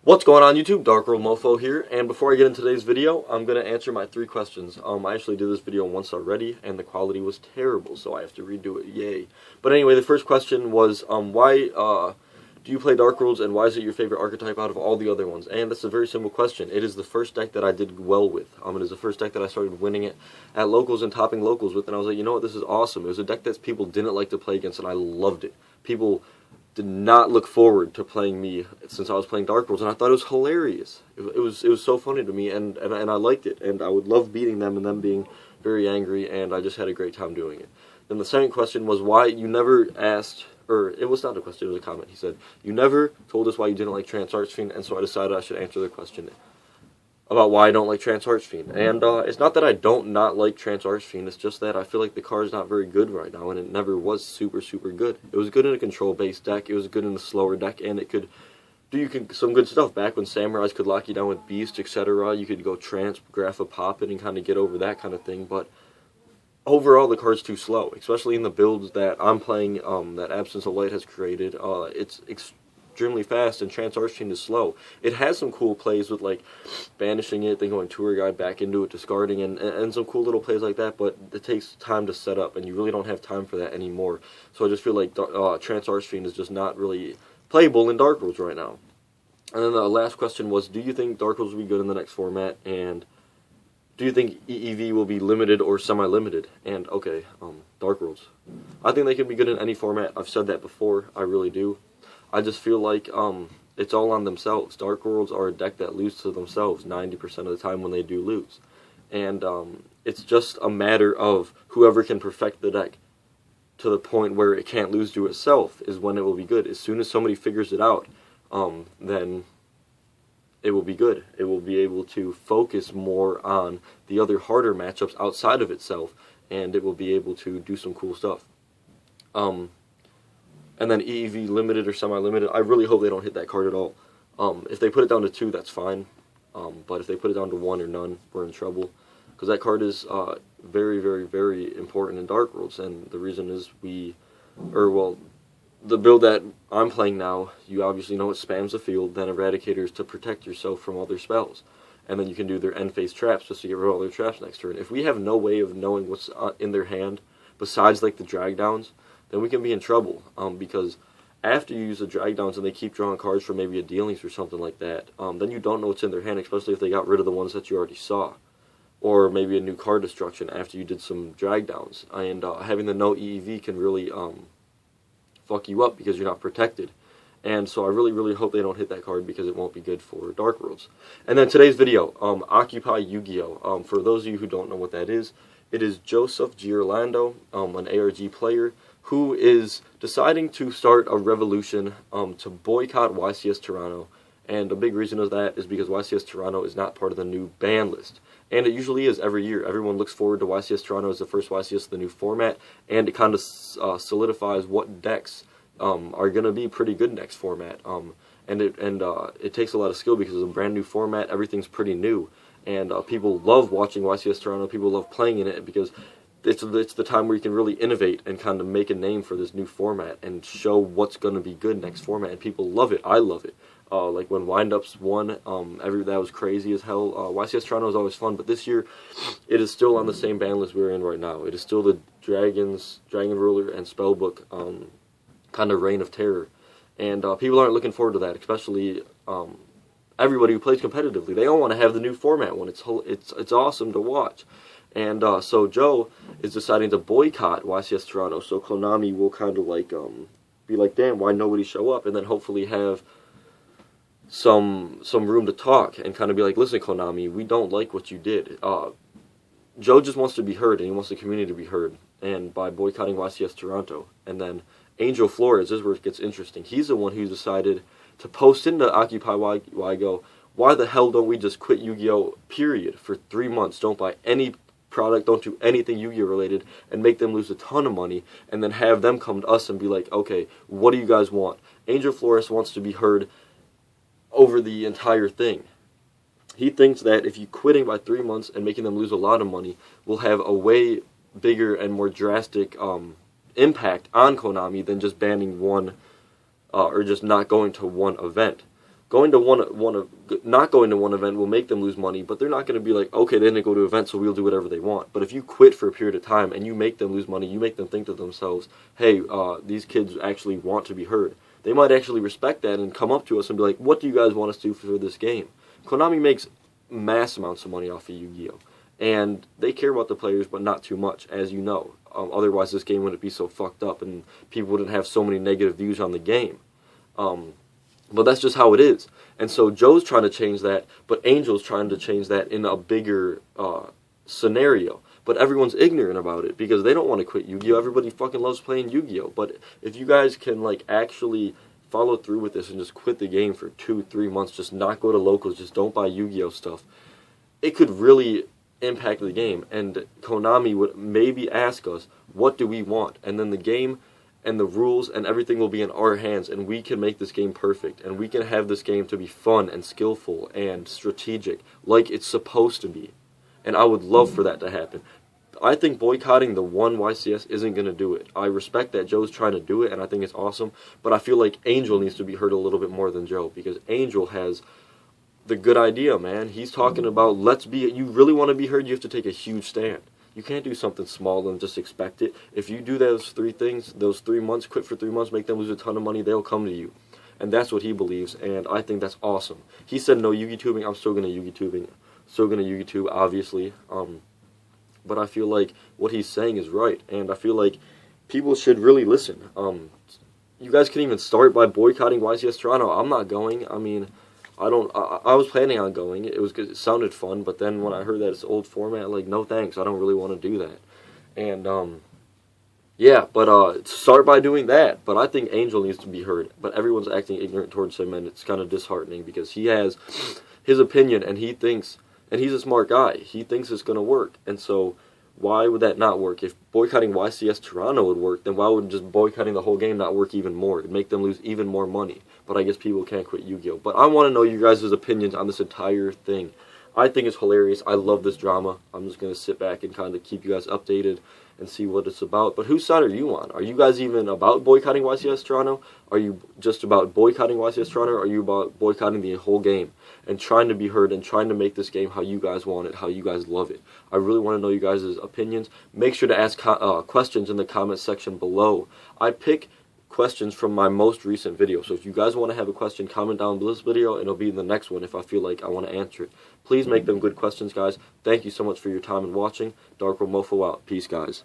What's going on YouTube? DarkWorldMOFO here, and before I get into today's video, I'm going to answer my 3 questions. I actually did this video once already, and the quality was terrible, so I have to redo it, yay. But anyway, the first question was, why do you play Dark Worlds, and why is it your favorite archetype out of all the other ones? And that's a very simple question. It is the first deck that I did well with. It is the first deck that I started winning it at locals and topping locals with, and I was like, you know what, this is awesome. It was a deck that people didn't like to play against, and I loved it. People did not look forward to playing me since I was playing Dark Worlds, and I thought it was hilarious. It was so funny to me, and I liked it, and I would love beating them and them being very angry, and I just had a great time doing it. Then the second question was why you never asked, or it was not a question, it was a comment. He said, you never told us why you didn't like Trance Archfiend, and so I decided I should answer the question about why I don't like Trance Archfiend. And it's not that I don't not like Trance Archfiend, it's just that I feel like the card's not very good right now, and it never was super good. It was good in a control-based deck, it was good in a slower deck, and it could do some good stuff. Back when Samurais could lock you down with Beast, etc., you could go Trance, Grapha Pop it, and kind of get over that kind of thing, but overall the card's too slow, especially in the builds that I'm playing, that Absence of Light has created. It's extremely fast, and Trance Archfiend is slow. It has some cool plays with like banishing it, then going Tour Guide back into it, discarding, and some cool little plays like that, but it takes time to set up, and you really don't have time for that anymore. So I just feel like Trance Archfiend is just not really playable in Dark Worlds right now. And then the last question was, do you think Dark Worlds will be good in the next format, and do you think EEV will be limited or semi-limited? And okay, Dark Worlds, I think they can be good in any format. I've said that before, I really do. I just feel like it's all on themselves. Dark Worlds are a deck that lose to themselves 90% of the time when they do lose. And it's just a matter of whoever can perfect the deck to the point where it can't lose to itself is when it will be good. As soon as somebody figures it out, then it will be good. It will be able to focus more on the other harder matchups outside of itself, and it will be able to do some cool stuff. And then EEV limited or semi-limited, I really hope they don't hit that card at all. If they put it down to 2, that's fine. But if they put it down to 1 or none, we're in trouble. Because that card is very important in Dark Worlds. And the reason is the build that I'm playing now, you obviously know it spams the field, then Eradicators to protect yourself from all their spells. And then you can do their end phase traps just to get rid of all their traps next turn. If we have no way of knowing what's in their hand, besides like the drag downs, then we can be in trouble, because after you use the drag downs and they keep drawing cards for maybe a dealings or something like that, then you don't know what's in their hand, especially if they got rid of the ones that you already saw, or maybe a new card destruction after you did some drag downs, and having the no EEV can really fuck you up because you're not protected. And so I really hope they don't hit that card, because it won't be good for Dark Worlds. And then today's video, Occupy Yu-Gi-Oh! For those of you who don't know what that is, it is Joseph Giorlando, an ARG player, who is deciding to start a revolution to boycott YCS Toronto. And a big reason of that is because YCS Toronto is not part of the new ban list. And it usually is every year. Everyone looks forward to YCS Toronto as the first YCS of the new format, and it kind of solidifies what decks are going to be pretty good next format. It takes a lot of skill because it's a brand new format, everything's pretty new. And people love watching YCS Toronto, people love playing in it, because it's the time where you can really innovate and kind of make a name for this new format and show what's going to be good next format, and people love it. I love it. Like when Windups won, that was crazy as hell. YCS Toronto is always fun, but this year it is still on the same ban list we're in right now. It is still the Dragon Ruler, and Spellbook kind of reign of terror, and people aren't looking forward to that, especially everybody who plays competitively. They all want to have the new format when it's awesome to watch. And so Joe is deciding to boycott YCS Toronto, so Konami will kind of like be like, damn, why nobody show up? And then hopefully have some room to talk and kind of be like, listen, Konami, we don't like what you did. Joe just wants to be heard, and he wants the community to be heard, and by boycotting YCS Toronto. And then Angel Flores, this is where it gets interesting. He's the one who decided to post into Occupy YGO, why the hell don't we just quit Yu-Gi-Oh! Period for 3 months? Don't buy any product, don't do anything Yu-Gi-Oh! Related, and make them lose a ton of money, and then have them come to us and be like, okay, what do you guys want? Angel Flores wants to be heard over the entire thing. He thinks that if you quitting by 3 months and making them lose a lot of money will have a way bigger and more drastic impact on Konami than just banning one or just not going to one event. Going to not going to one event will make them lose money, but they're not going to be like, okay, they didn't go to an event, so we'll do whatever they want. But if you quit for a period of time and you make them lose money, you make them think to themselves, hey, these kids actually want to be heard. They might actually respect that and come up to us and be like, what do you guys want us to do for this game? Konami makes mass amounts of money off of Yu-Gi-Oh! And they care about the players, but not too much, as you know. Otherwise, this game wouldn't be so fucked up and people wouldn't have so many negative views on the game. But that's just how it is. And so Joe's trying to change that, but Angel's trying to change that in a bigger scenario. But everyone's ignorant about it because they don't want to quit Yu-Gi-Oh! Everybody fucking loves playing Yu-Gi-Oh! But if you guys can, like, actually follow through with this and just quit the game for 2-3 months, just not go to locals, just don't buy Yu-Gi-Oh! Stuff, it could really impact the game. And Konami would maybe ask us, what do we want? And then the game and the rules and everything will be in our hands, and we can make this game perfect, and we can have this game to be fun and skillful and strategic like it's supposed to be. And I would love for that to happen. I think boycotting the one YCS isn't going to do it. I respect that Joe's trying to do it, and I think it's awesome, but I feel like Angel needs to be heard a little bit more than Joe, because Angel has the good idea, man. He's talking about, you really want to be heard, you have to take a huge stand. You can't do something small and just expect it. If you do those 3 things, those 3 months, quit for 3 months, make them lose a ton of money, they'll come to you. And that's what he believes, and I think that's awesome. He said no Yu-Gi-Tubing, I'm still going to Yu-Gi-Tubing. Still going to Yu-Gi-Tube, obviously. But I feel like what he's saying is right, and I feel like people should really listen. You guys can even start by boycotting YCS Toronto. I'm not going. I mean, I was planning on going. It sounded fun, but then when I heard that it's old format, like, no thanks. I don't really want to do that. And yeah, but start by doing that. But I think Angel needs to be heard. But everyone's acting ignorant towards him, and it's kind of disheartening because he has his opinion, and he thinks, and he's a smart guy. He thinks it's going to work, and so why would that not work? If boycotting YCS Toronto would work, then why would just boycotting the whole game not work even more? It'd make them lose even more money. But I guess people can't quit Yu-Gi-Oh! But I want to know you guys' opinions on this entire thing. I think it's hilarious. I love this drama. I'm just going to sit back and kind of keep you guys updated and see what it's about. But whose side are you on? Are you guys even about boycotting YCS Toronto? Are you just about boycotting YCS Toronto? Or are you about boycotting the whole game and trying to be heard and trying to make this game how you guys want it, how you guys love it? I really want to know you guys' opinions. Make sure to ask questions in the comment section below. I pick questions from my most recent video. So if you guys want to have a question, comment down below this video, and it'll be in the next one if I feel like I want to answer it. Please make them good questions, guys. Thank you so much for your time and watching. DarkWorldMOFO out. Peace, guys.